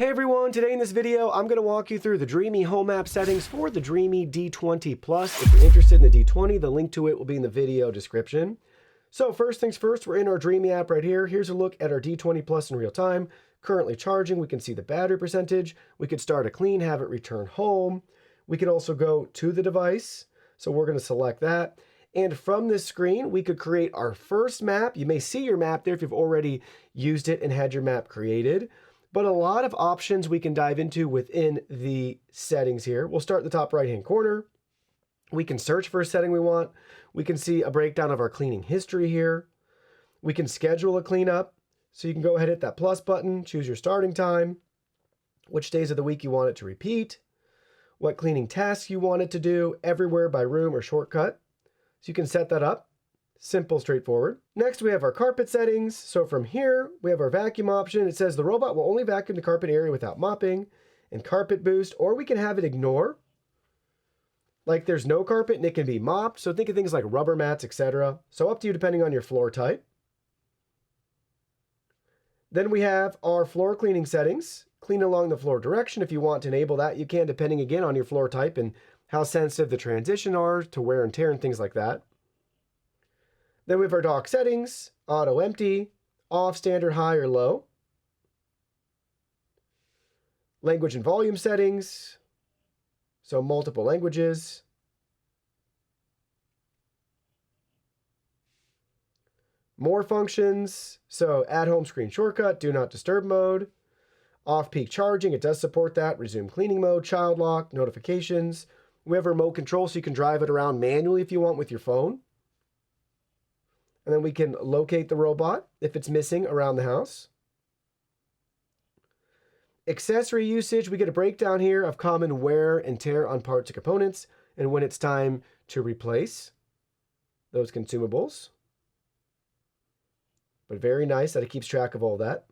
Hey everyone, today in this video, I'm going to walk you through the Dreame home app settings for the Dreame D20 Plus. If you're interested in the D20, the link to it will be in the video description. So first things first, we're in our Dreame app right here. Here's a look at our D20 Plus in real time. Currently charging, we can see the battery percentage. We could start a clean, have it return home. We could also go to the device. So we're going to select that. And from this screen, we could create our first map. You may see your map there if you've already used it and had your map created. But a lot of options we can dive into within the settings here. We'll start in the top right-hand corner. We can search for a setting we want. We can see a breakdown of our cleaning history here. We can schedule a cleanup. So you can go ahead and hit that plus button, choose your starting time, which days of the week you want it to repeat, what cleaning tasks you want it to do, everywhere by room or shortcut. So you can set that up. Simple, straightforward. Next, we have our carpet settings. So from here, we have our vacuum option. It says the robot will only vacuum the carpet area without mopping, and carpet boost, or we can have it ignore. Like there's no carpet and it can be mopped. So think of things like rubber mats, etc. So up to you depending on your floor type. Then we have our floor cleaning settings. Clean along the floor direction. If you want to enable that, you can, depending again on your floor type and how sensitive the transition are to wear and tear and things like that. Then we have our dock settings, auto empty, off, standard, high, or low. Language and volume settings, so multiple languages. More functions, so at home screen shortcut, do not disturb mode. Off-peak charging, it does support that. Resume cleaning mode, child lock, notifications. We have remote control so you can drive it around manually if you want with your phone. And then we can locate the robot if it's missing around the house. Accessory usage, we get a breakdown here of common wear and tear on parts and components and when it's time to replace those consumables. But very nice that it keeps track of all that.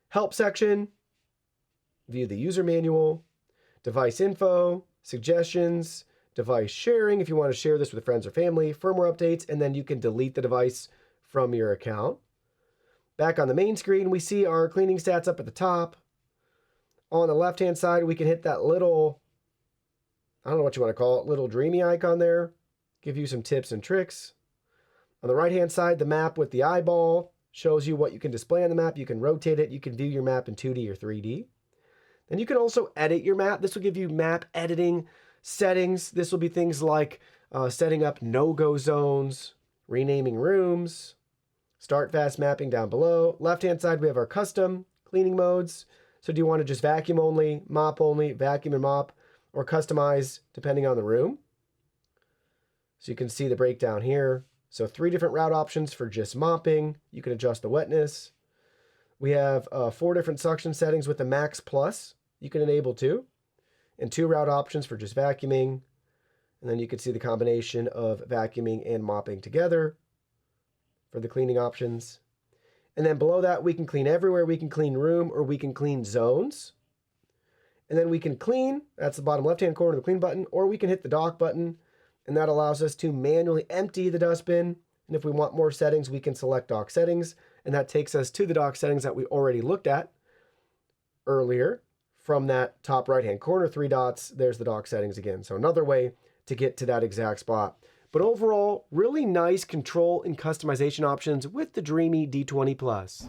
Help section, view the user manual, device info, suggestions, device sharing, if you want to share this with friends or family, firmware updates, and then you can delete the device from your account. Back on the main screen, we see our cleaning stats up at the top. On the left-hand side, we can hit that little, I don't know what you want to call it, little Dreame icon there. Give you some tips and tricks. On the right-hand side, the map with the eyeball shows you what you can display on the map. You can rotate it. You can view your map in 2D or 3D. Then you can also edit your map. This will give you map editing settings. This will be things like setting up no-go zones, renaming rooms, start fast mapping down below. Left-hand side, we have our custom cleaning modes. So do you want to just vacuum only, vacuum and mop, or customize depending on the room? So you can see the breakdown here. So 3 different route options for just mopping. You can adjust the wetness. We have 4 different suction settings with the Max Plus. You can enable too. And 2 route options for just vacuuming. And then you can see the combination of vacuuming and mopping together for the cleaning options. And then below that, we can clean everywhere. We can clean room or we can clean zones. And then we can clean, that's the bottom left-hand corner of the clean button, or we can hit the dock button. And that allows us to manually empty the dustbin. And if we want more settings, we can select dock settings. And that takes us to the dock settings that we already looked at earlier. From that top right-hand corner, 3 dots, there's the dock settings again. So another way to get to that exact spot. But overall, really nice control and customization options with the Dreame D20 Plus.